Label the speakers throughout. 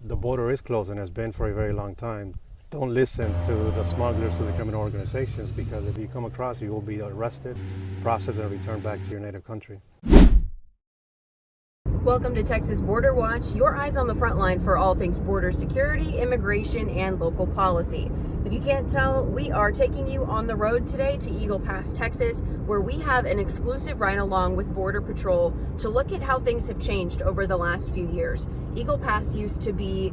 Speaker 1: The border is closed and has been for a very long time. Don't listen to the smugglers, to the criminal organizations, because if you come across, you will be arrested, processed, and returned back to your native country.
Speaker 2: Welcome to Texas Border Watch, your eyes on the front line for all things border security, immigration, and local policy. If you can't tell, we are taking you on the road today to Eagle Pass, Texas, where we have an exclusive ride along with Border Patrol to look at how things have changed over the last few years. Eagle Pass used to be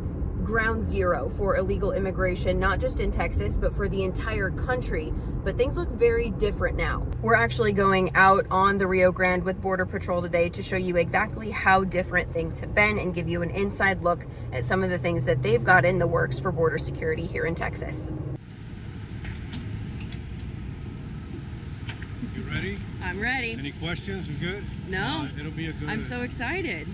Speaker 2: ground zero for illegal immigration, not just in Texas, but for the entire country. But things look very different now. We're actually going out on the Rio Grande with Border Patrol today to show you exactly how different things have been and give you an inside look at some of the things that they've got in the works for border security here in Texas.
Speaker 3: You ready?
Speaker 2: I'm ready.
Speaker 3: Any questions? You good?
Speaker 2: No.
Speaker 3: It'll be a good...
Speaker 2: I'm so excited.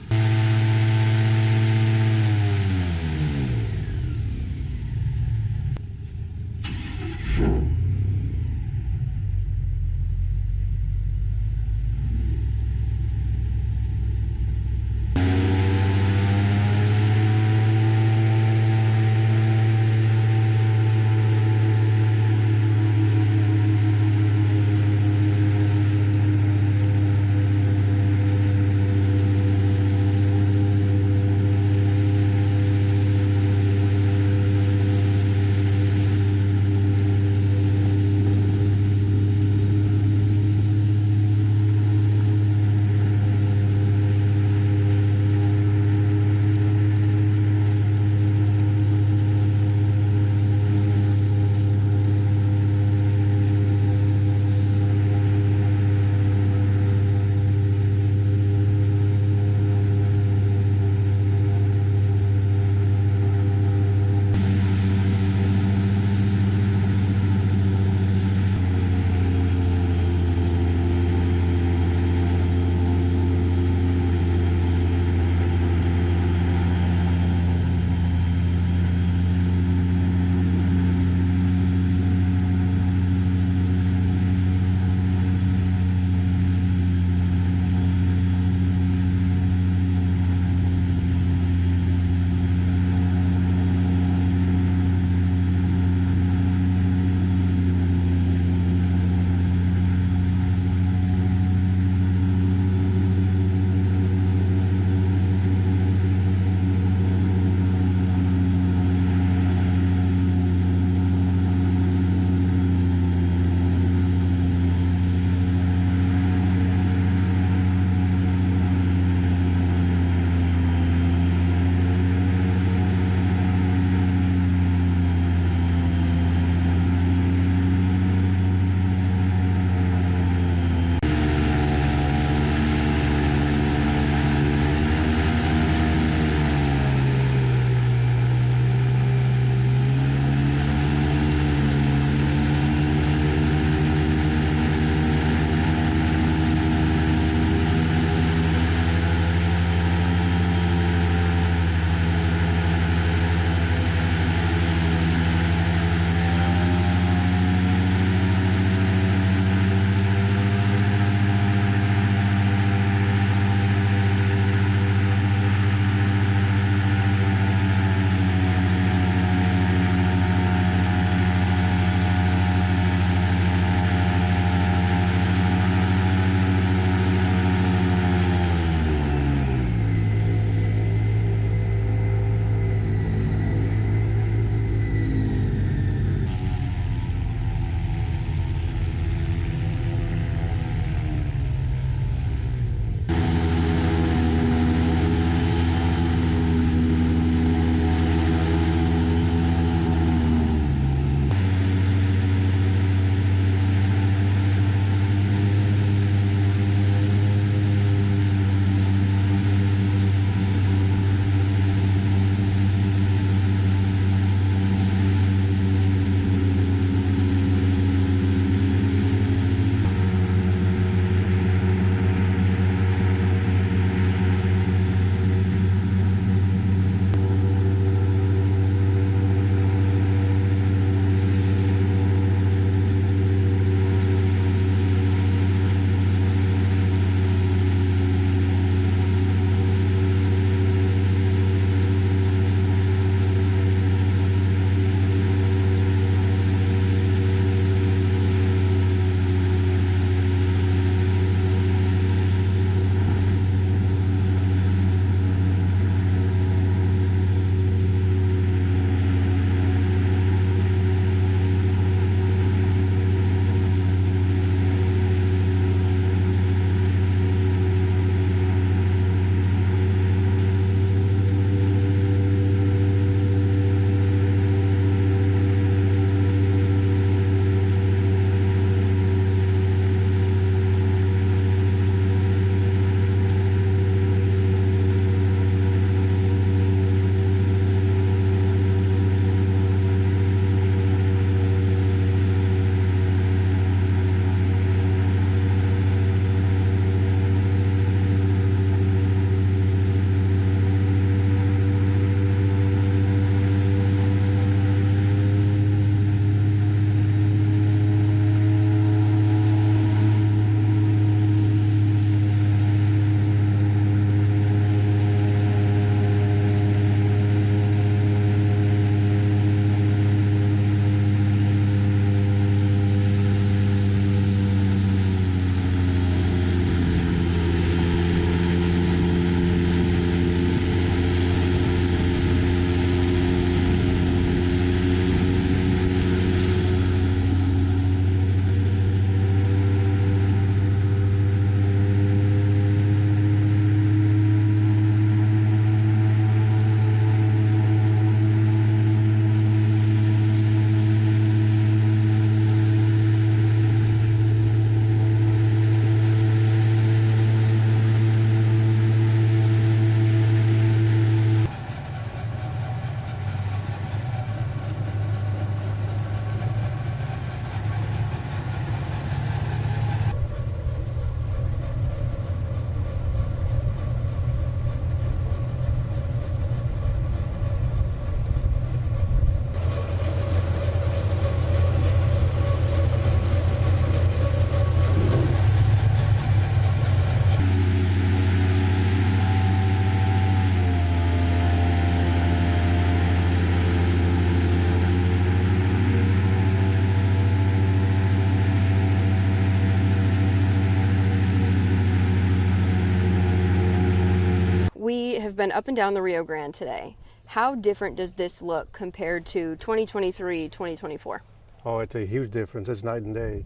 Speaker 2: have been up and down the Rio Grande today. How different does this look compared to 2023, 2024?
Speaker 1: Oh, it's a huge difference. It's night and day.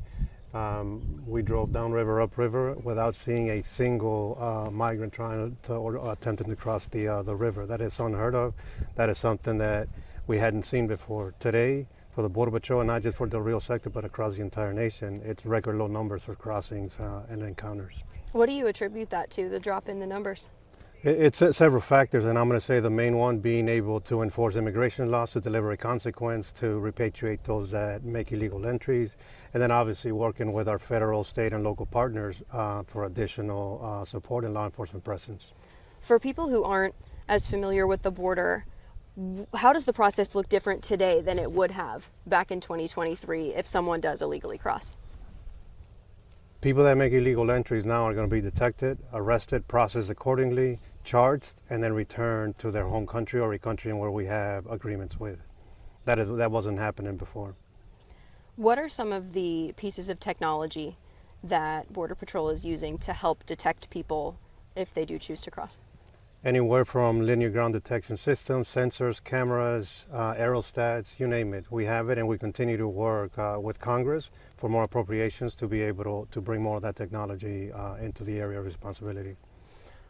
Speaker 1: We drove downriver, upriver without seeing a single migrant trying to or attempting to cross the river. That is unheard of. That is something that we hadn't seen before. Today, for the Border Patrol, not just for the Rio sector, but across the entire nation, it's record low numbers for crossings and encounters.
Speaker 2: What do you attribute that to, the drop in the numbers?
Speaker 1: It's several factors, and I'm going to say the main one being able to enforce immigration laws, to deliver a consequence, to repatriate those that make illegal entries, and then obviously working with our federal, state, and local partners for additional support and law enforcement presence.
Speaker 2: For people who aren't as familiar with the border, how does the process look different today than it would have back in 2023 if someone does illegally cross?
Speaker 1: People that make illegal entries now are going to be detected, arrested, processed accordingly, charged, and then returned to their home country or a country where we have agreements with. That wasn't happening before.
Speaker 2: What are some of the pieces of technology that Border Patrol is using to help detect people if they do choose to cross?
Speaker 1: Anywhere from linear ground detection systems, sensors, cameras, aerostats, you name it. We have it, and we continue to work with Congress for more appropriations to be able to bring more of that technology into the area of responsibility.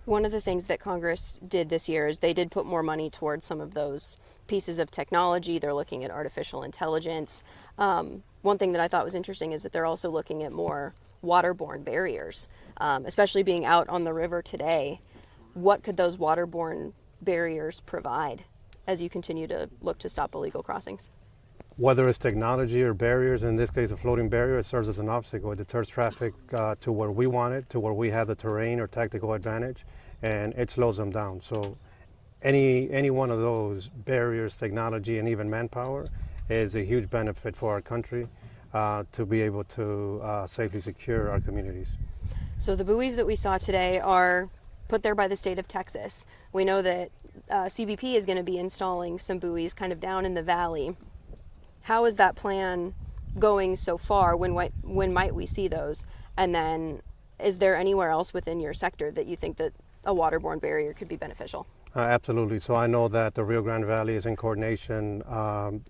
Speaker 2: One of the things that Congress did this year is they did put more money towards some of those pieces of technology. They're looking at artificial intelligence. One thing that I thought was interesting is that they're also looking at more waterborne barriers, especially being out on the river today. What could those waterborne barriers provide as you continue to look to stop illegal crossings?
Speaker 1: Whether it's technology or barriers, in this case a floating barrier, it serves as an obstacle. It deters traffic to where we want it, to where we have the terrain or tactical advantage, and it slows them down. So any one of those barriers, technology, and even manpower is a huge benefit for our country to be able to safely secure our communities.
Speaker 2: So the buoys that we saw today are put there by the state of Texas. We know that CBP is going to be installing some buoys kind of down in the valley. How is that plan going so far? When might we see those? And then is there anywhere else within your sector that you think that a waterborne barrier could be beneficial?
Speaker 1: Absolutely. So I know that the Rio Grande Valley is in coordination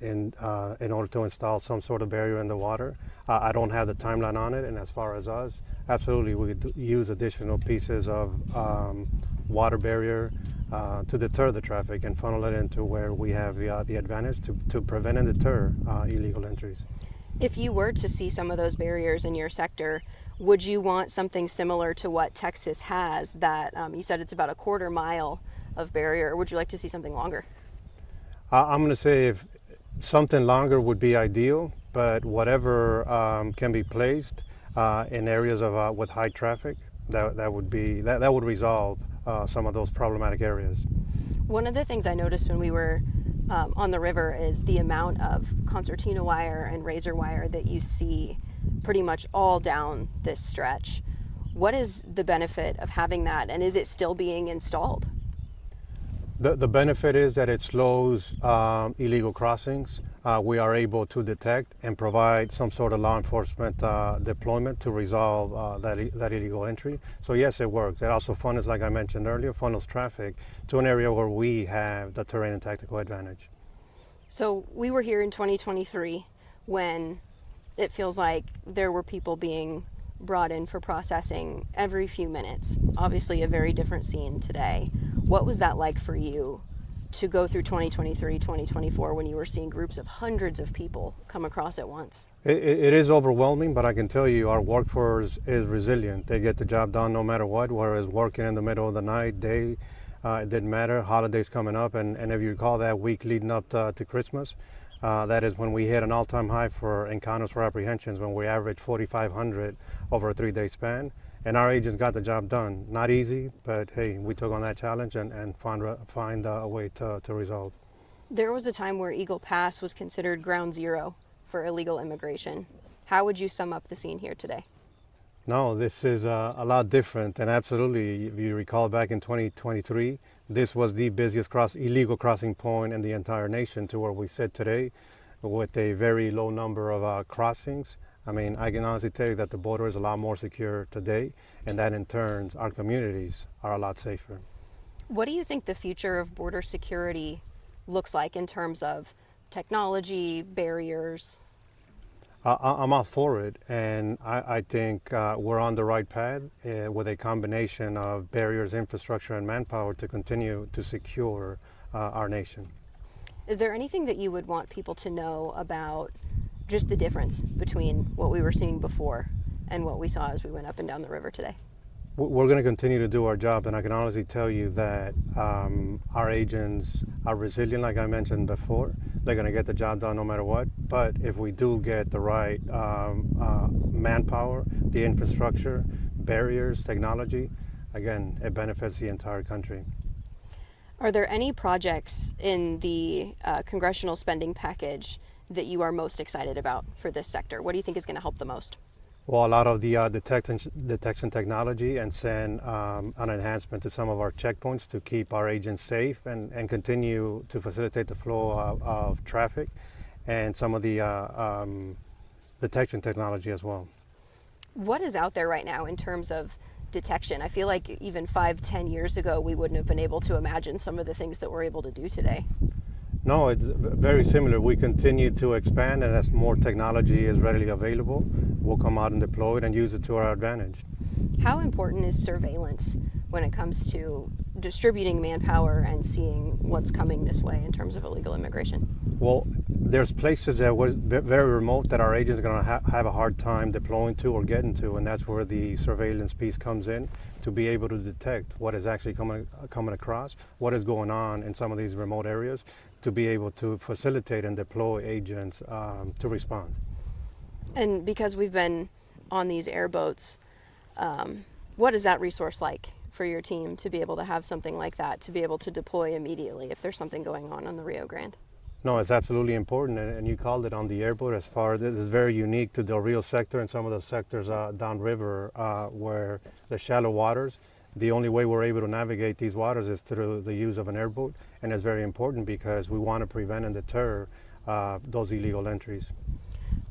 Speaker 1: in order to install some sort of barrier in the water. I don't have the timeline on it, and as far as us, absolutely we could use additional pieces of water barrier to deter the traffic and funnel it into where we have the advantage to prevent and deter illegal entries.
Speaker 2: If you were to see some of those barriers in your sector, would you want something similar to what Texas has that you said it's about a quarter mile of barrier, or would you like to see something longer?
Speaker 1: I'm going to say if something longer would be ideal, but whatever can be placed in areas of with high traffic, that would resolve some of those problematic areas.
Speaker 2: One of the things I noticed when we were on the river is the amount of concertina wire and razor wire that you see pretty much all down this stretch. What is the benefit of having that, and is it still being installed?
Speaker 1: The benefit is that it slows illegal crossings. We are able to detect and provide some sort of law enforcement deployment to resolve that illegal entry. So yes, it works. It also funnels, like I mentioned earlier, funnels traffic to an area where we have the terrain and tactical advantage.
Speaker 2: So we were here in 2023 when it feels like there were people being brought in for processing every few minutes. Obviously a very different scene today. What was that like for you to go through 2023, 2024 when you were seeing groups of hundreds of people come across at once?
Speaker 1: It is overwhelming, but I can tell you our workforce is resilient. They get the job done no matter what, whereas working in the middle of the night, day, it didn't matter. Holidays coming up, and if you recall that week leading up to Christmas, that is when we hit an all-time high for encounters for apprehensions, when we averaged 4,500 over a 3-day span. And our agents got the job done. Not easy, but hey, we took on that challenge and find a way to resolve.
Speaker 2: There was a time where Eagle Pass was considered ground zero for illegal immigration. How would you sum up the scene here today?
Speaker 1: No, this is a lot different, and absolutely, if you recall back in 2023, this was the busiest illegal crossing point in the entire nation to where we sit today with a very low number of crossings. I mean, I can honestly tell you that the border is a lot more secure today, and that in turn, our communities are a lot safer.
Speaker 2: What do you think the future of border security looks like in terms of technology, barriers?
Speaker 1: I'm all for it, and I think we're on the right path with a combination of barriers, infrastructure, and manpower to continue to secure our nation.
Speaker 2: Is there anything that you would want people to know about just the difference between what we were seeing before and what we saw as we went up and down the river today?
Speaker 1: We're going to continue to do our job, and I can honestly tell you that our agents are resilient, like I mentioned before. They're going to get the job done no matter what. But if we do get the right manpower, the infrastructure, barriers, technology, again, it benefits the entire country.
Speaker 2: Are there any projects in the congressional spending package that you are most excited about for this sector? What do you think is going to help the most?
Speaker 1: Well, a lot of the detection technology and send an enhancement to some of our checkpoints to keep our agents safe and continue to facilitate the flow of traffic, and some of the detection technology as well.
Speaker 2: What is out there right now in terms of detection? I feel like even 5-10 years ago, we wouldn't have been able to imagine some of the things that we're able to do today.
Speaker 1: No, it's very similar. We continue to expand, and as more technology is readily available, we'll come out and deploy it and use it to our advantage.
Speaker 2: How important is surveillance when it comes to distributing manpower and seeing what's coming this way in terms of illegal immigration?
Speaker 1: Well, there's places that were very remote that our agents are going to have a hard time deploying to or getting to, and that's where the surveillance piece comes in, to be able to detect what is actually coming across, what is going on in some of these remote areas, to be able to facilitate and deploy agents to respond.
Speaker 2: And because we've been on these airboats, what is that resource like for your team to be able to have something like that, to be able to deploy immediately if there's something going on the Rio Grande?
Speaker 1: No, it's absolutely important, and you called it on the airboat. As far as this is very unique to the Rio sector and some of the sectors downriver where the shallow waters. The only way we're able to navigate these waters is through the use of an airboat, and it's very important because we want to prevent and deter those illegal entries.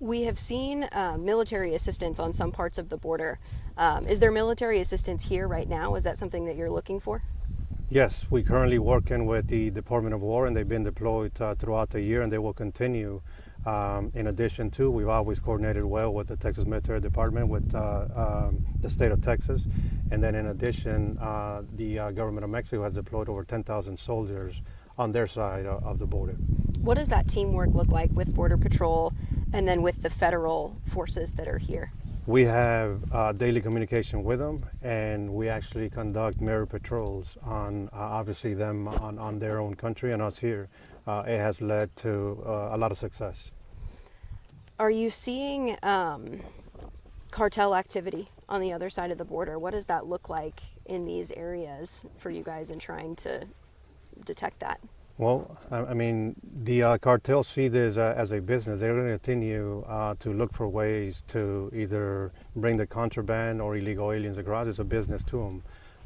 Speaker 2: We have seen military assistance on some parts of the border. Is there military assistance here right now? Is that something that you're looking for?
Speaker 1: Yes, we're currently working with the Department of War, and they've been deployed throughout the year, and they will continue. In addition to, we've always coordinated well with the Texas Military Department, with the state of Texas. And then in addition, the government of Mexico has deployed over 10,000 soldiers on their side of the border.
Speaker 2: What does that teamwork look like with Border Patrol and then with the federal forces that are here?
Speaker 1: We have daily communication with them, and we actually conduct mirror patrols on obviously them on their own country and us here. It has led to a lot of success.
Speaker 2: Are you seeing cartel activity on the other side of the border? What does that look like in these areas for you guys in trying to detect that?
Speaker 1: Well, I mean, the cartels see this as a business. They're going to continue to look for ways to either bring the contraband or illegal aliens across. It's a business to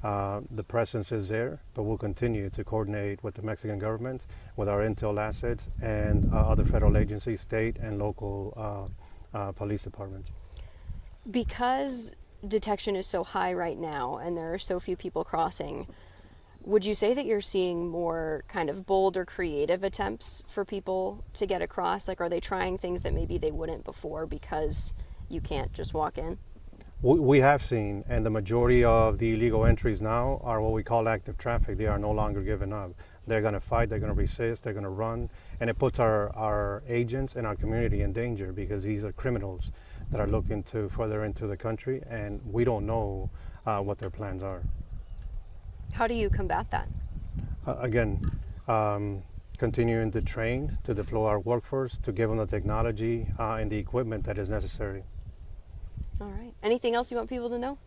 Speaker 1: them. The presence is there, but we'll continue to coordinate with the Mexican government, with our intel assets, and other federal agencies, state and local police departments.
Speaker 2: Because detection is so high right now and there are so few people crossing, would you say that you're seeing more kind of bold or creative attempts for people to get across? Like, are they trying things that maybe they wouldn't before because you can't just walk in?
Speaker 1: We have seen, and the majority of the illegal entries now are what we call active traffic. They are no longer giving up. They're going to fight, they're going to resist, they're going to run, and it puts our agents and our community in danger because these are criminals that are looking to further into the country, and we don't know what their plans are.
Speaker 2: How do you combat that?
Speaker 1: Again, continuing to train, to deploy our workforce, to give them the technology and the equipment that is necessary.
Speaker 2: All right. Anything else you want people to know?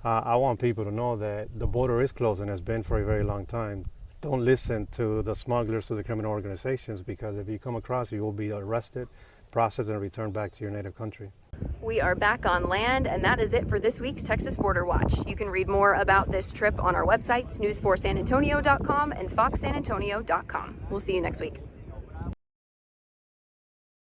Speaker 1: I want people to know that the border is closed and has been for a very long time. Don't listen to the smugglers, to the criminal organizations, because if you come across, you will be arrested, processed, and returned back to your native country.
Speaker 2: We are back on land, and that is it for this week's Texas Border Watch. You can read more about this trip on our websites, news4sanantonio.com and foxsanantonio.com. We'll see you next week.